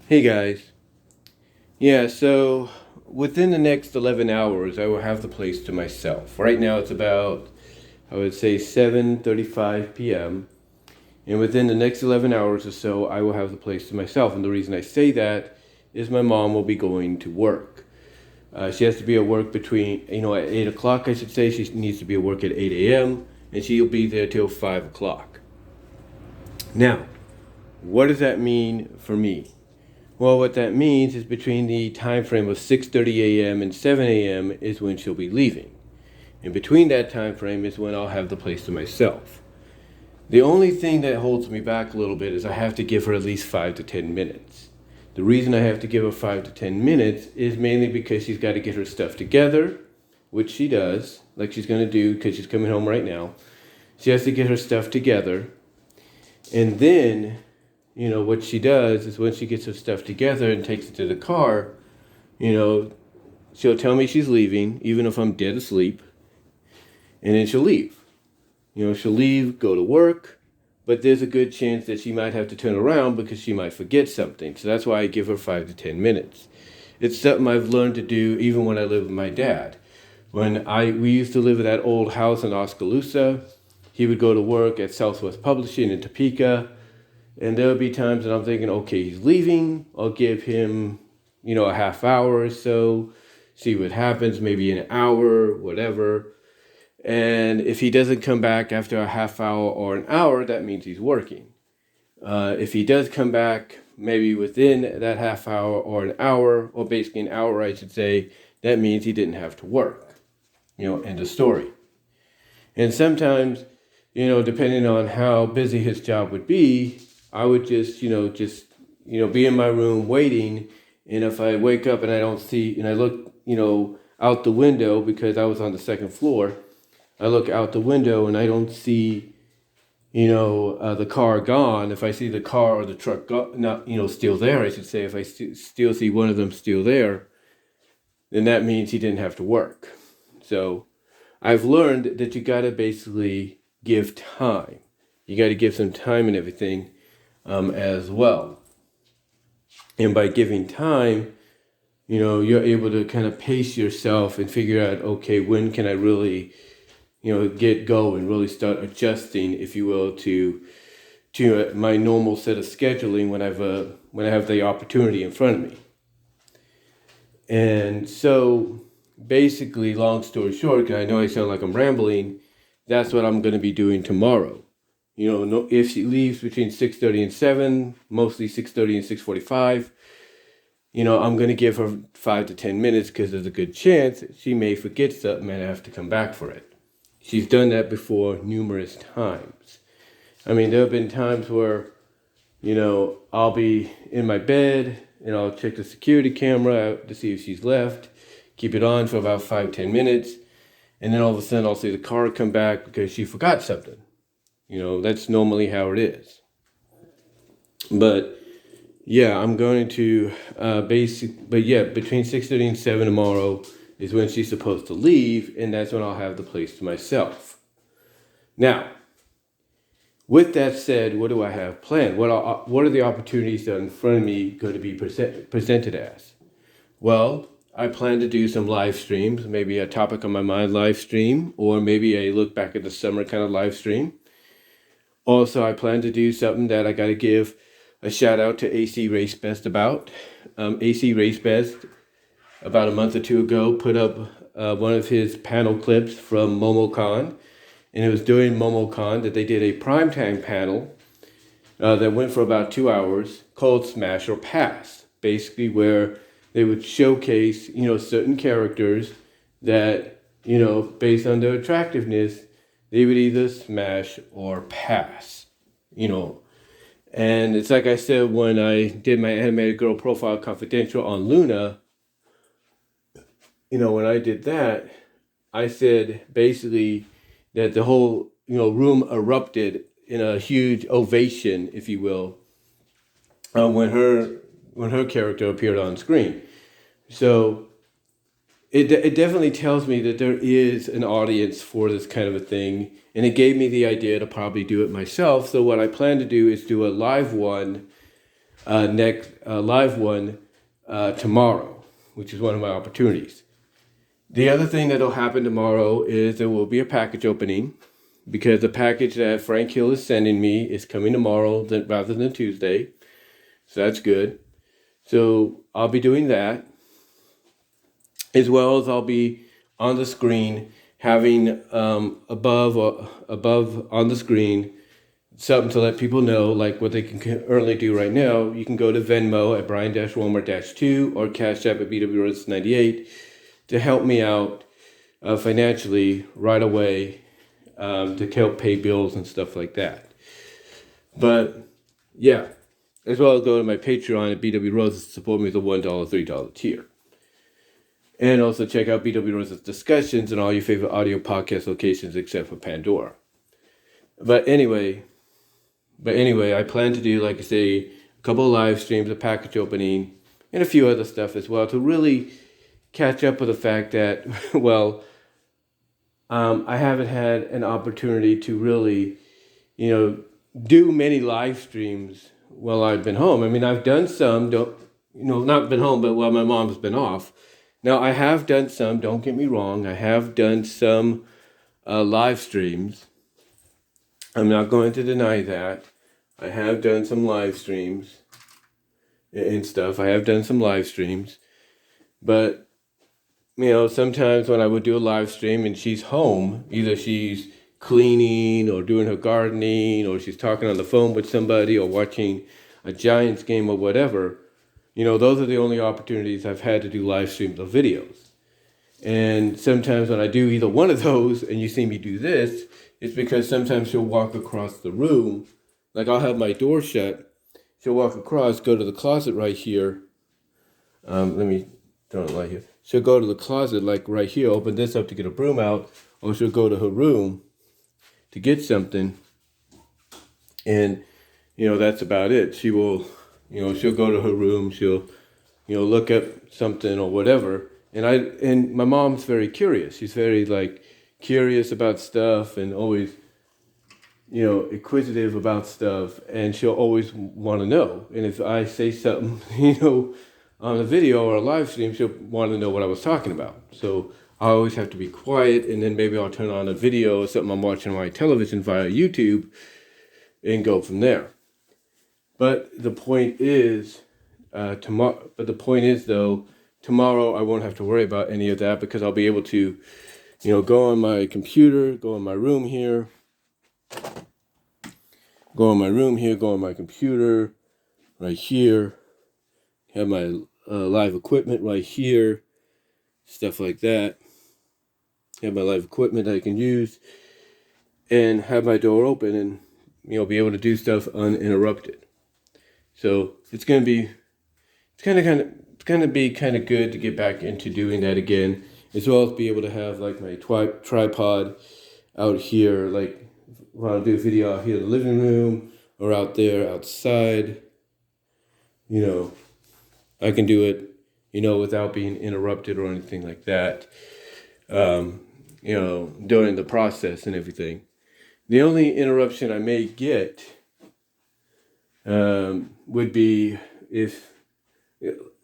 Hey guys. Yeah, so within the next 11 hours, I will have the place to myself. Right now it's about, I would say 7:35 p.m. And within the next 11 hours or so, I will have the place to myself. And the reason I say that is my mom will be going to work. She has to be at work between, at 8 o'clock, I should say. She needs to be at work at 8 a.m. and she'll be there till 5 o'clock. Now, what does that mean for me? Well, what that means is between the time frame of 6:30 a.m. and 7 a.m. is when she'll be leaving. And between that time frame is when I'll have the place to myself. The only thing that holds me back a little bit is I have to give her at least 5 to 10 minutes. The reason I have to give her 5 to 10 minutes is mainly because she's got to get her stuff together, which she does, like she's going to do because she's coming home right now. She has to get her stuff together. And then what she does is when she gets her stuff together and takes it to the car, you know, she'll tell me she's leaving, even if I'm dead asleep, and then she'll leave. She'll leave, go to work, but there's a good chance that she might have to turn around because she might forget something. So that's why I give her 5 to 10 minutes. It's something I've learned to do even when I lived with my dad. We used to live in that old house in Oskaloosa, he would go to work at Southwest Publishing in Topeka. And there'll be times that I'm thinking, okay, he's leaving. I'll give him, a half hour or so, see what happens, maybe an hour, whatever. And if he doesn't come back after a half hour or an hour, that means he's working. If he does come back, maybe within that half hour or an hour, or basically an hour, I should say, that means he didn't have to work. End of story. And sometimes, depending on how busy his job would be, I would just be in my room waiting. And if I wake up and I don't see, and I look, out the window because I was on the second floor, I look out the window and I don't see, the car gone. If I see the car or the truck not, still there, I should say, if I still see one of them still there, then that means he didn't have to work. So I've learned that you got to basically give time. You got to give some time and everything as well. And by giving time, you're able to kind of pace yourself and figure out, okay, when can I really, get going, really start adjusting, if you will, to my normal set of scheduling when I have the opportunity in front of me. And so basically, long story short, because I know I sound like I'm rambling, that's what I'm going to be doing tomorrow. If she leaves between 6:30 and 7, mostly 6:30 and 6:45, I'm going to give her 5 to 10 minutes because there's a good chance she may forget something and I have to come back for it. She's done that before numerous times. I mean, there have been times where, I'll be in my bed and I'll check the security camera out to see if she's left, keep it on for about 5-10 minutes, and then all of a sudden I'll see the car come back because she forgot something. That's normally how it is. But yeah, I'm going to between 6:30 and 7 tomorrow is when she's supposed to leave, and that's when I'll have the place to myself. Now, with that said, what do I have planned? What are the opportunities that are in front of me going to be presented as? Well, I plan to do some live streams, maybe a topic on my mind live stream, or maybe a look back at the summer kind of live stream. Also, I plan to do something that I got to give a shout out to AC Race Best about. AC Race Best, about a month or two ago, put up one of his panel clips from MomoCon. And it was during MomoCon that they did a primetime panel that went for about 2 hours called Smash or Pass. Basically where they would showcase, certain characters that, based on their attractiveness, they would either smash or pass, And it's like I said when I did my Animated Girl Profile Confidential on Luna, when I did that, I said basically that the whole, room erupted in a huge ovation, if you will, when her character appeared on screen. So it definitely tells me that there is an audience for this kind of a thing, and it gave me the idea to probably do it myself. So what I plan to do is do a live one next live one tomorrow, which is one of my opportunities. The other thing that'll happen tomorrow is there will be a package opening, because the package that Frank Hill is sending me is coming tomorrow rather than Tuesday. So that's good. So I'll be doing that, as well as I'll be on the screen having above on the screen something to let people know, like what they can currently do right now. You can go to Venmo at Brian-Walmart-2 or Cash App at BWRose98 to help me out financially right away, to help pay bills and stuff like that. But yeah, as well as go to my Patreon at BW Roses to support me with a $1, $3 tier. And also check out BW Roses discussions and all your favorite audio podcast locations except for Pandora. But anyway, I plan to do, like I say, a couple of live streams, a package opening, and a few other stuff as well to really catch up with the fact that, well, I haven't had an opportunity to really, do many live streams while I've been home. I mean, I've done some, not been home, but while my mom's been off. Now, I have done some, don't get me wrong, I have done some live streams. I'm not going to deny that. I have done some live streams and stuff. I have done some live streams. But, sometimes when I would do a live stream and she's home, either she's cleaning or doing her gardening, or she's talking on the phone with somebody or watching a Giants game or whatever, those are the only opportunities I've had to do live streams of videos. And sometimes when I do either one of those and you see me do this, it's because sometimes she'll walk across the room. Like, I'll have my door shut. She'll walk across, go to the closet right here. Let me turn the light here. She'll go to the closet, like right here, open this up to get a broom out, or she'll go to her room to get something. And, that's about it. She will, she'll go to her room, she'll, look up something or whatever. And my mom's very curious. She's very, curious about stuff and always, inquisitive about stuff. And she'll always want to know. And if I say something, on a video or a live stream, she'll want to know what I was talking about. So I always have to be quiet, and then maybe I'll turn on a video or something I'm watching on my television via YouTube and go from there. But the point is, tomorrow I won't have to worry about any of that, because I'll be able to, go on my computer, go in my room here, go on my computer right here, have my live equipment right here, stuff like that. Have my live equipment I can use, and have my door open, and be able to do stuff uninterrupted. So it's gonna be kind of good to get back into doing that again, as well as be able to have my tripod out here, when I do a video out here in the living room or out there outside. I can do it, without being interrupted or anything like that, during the process and everything. The only interruption I may get would be the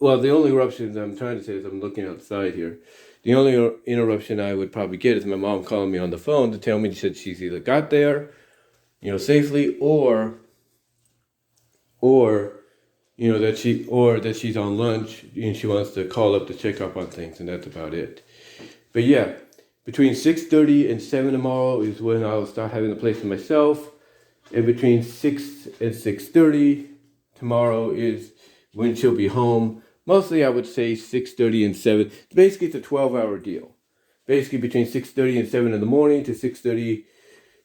only interruption I'm trying to say is, I'm looking outside here. The only interruption I would probably get is my mom calling me on the phone to tell me that she's either got there, safely, or that she's on lunch and she wants to call up to check up on things, and that's about it. But yeah, between 6:30 and 7 tomorrow is when I'll start having the place to myself. And between 6 and 6:30 tomorrow is when she'll be home. Mostly I would say 6:30 and 7. Basically it's a 12-hour deal. Basically between 6:30 and 7 in the morning to 6:30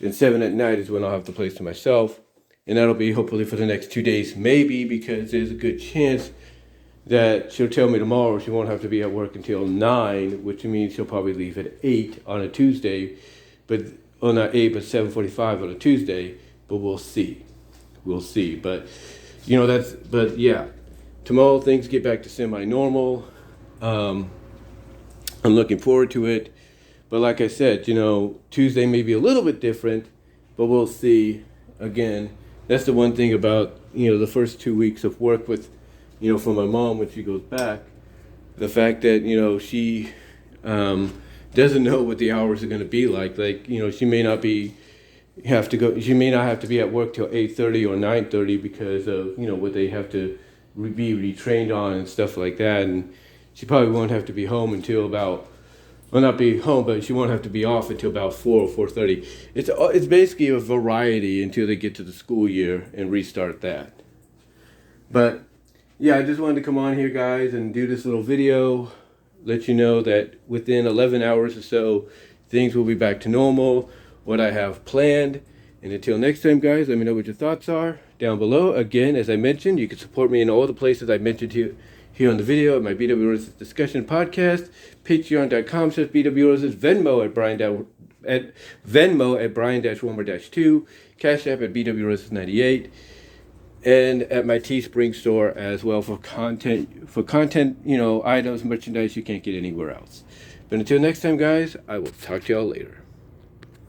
and 7 at night is when I'll have the place to myself. And that'll be hopefully for the next 2 days, maybe, because there's a good chance that she'll tell me tomorrow she won't have to be at work until 9, which means she'll probably leave at 8 on a Tuesday, but not 8, but 7:45 on a Tuesday. But we'll see. But yeah, tomorrow things get back to semi-normal. I'm looking forward to it. But like I said, Tuesday may be a little bit different, but we'll see. Again, that's the one thing about the first 2 weeks of work with, for my mom when she goes back, the fact that, she doesn't know what the hours are going to be like. Like, she may not she may not have to be at work till 8:30 or 9:30 because of, what they have to be retrained on and stuff like that. And she probably won't have to be home until about, well, not be home, but she won't have to be off until about 4 or 4:30. It's basically a variety until they get to the school year and restart that. But yeah, I just wanted to come on here, guys, and do this little video, let you know that within 11 hours or so, things will be back to normal, what I have planned. And until next time, guys, let me know what your thoughts are down below. Again, as I mentioned, you can support me in all the places I mentioned here on the video, at my BW Roses Discussion Podcast, patreon.com/BW Roses, Venmo at Brian-Wilmer-2, Cash App at BW Roses 98, and at my Teespring store as well for content, items, merchandise you can't get anywhere else. But until next time, guys, I will talk to y'all later.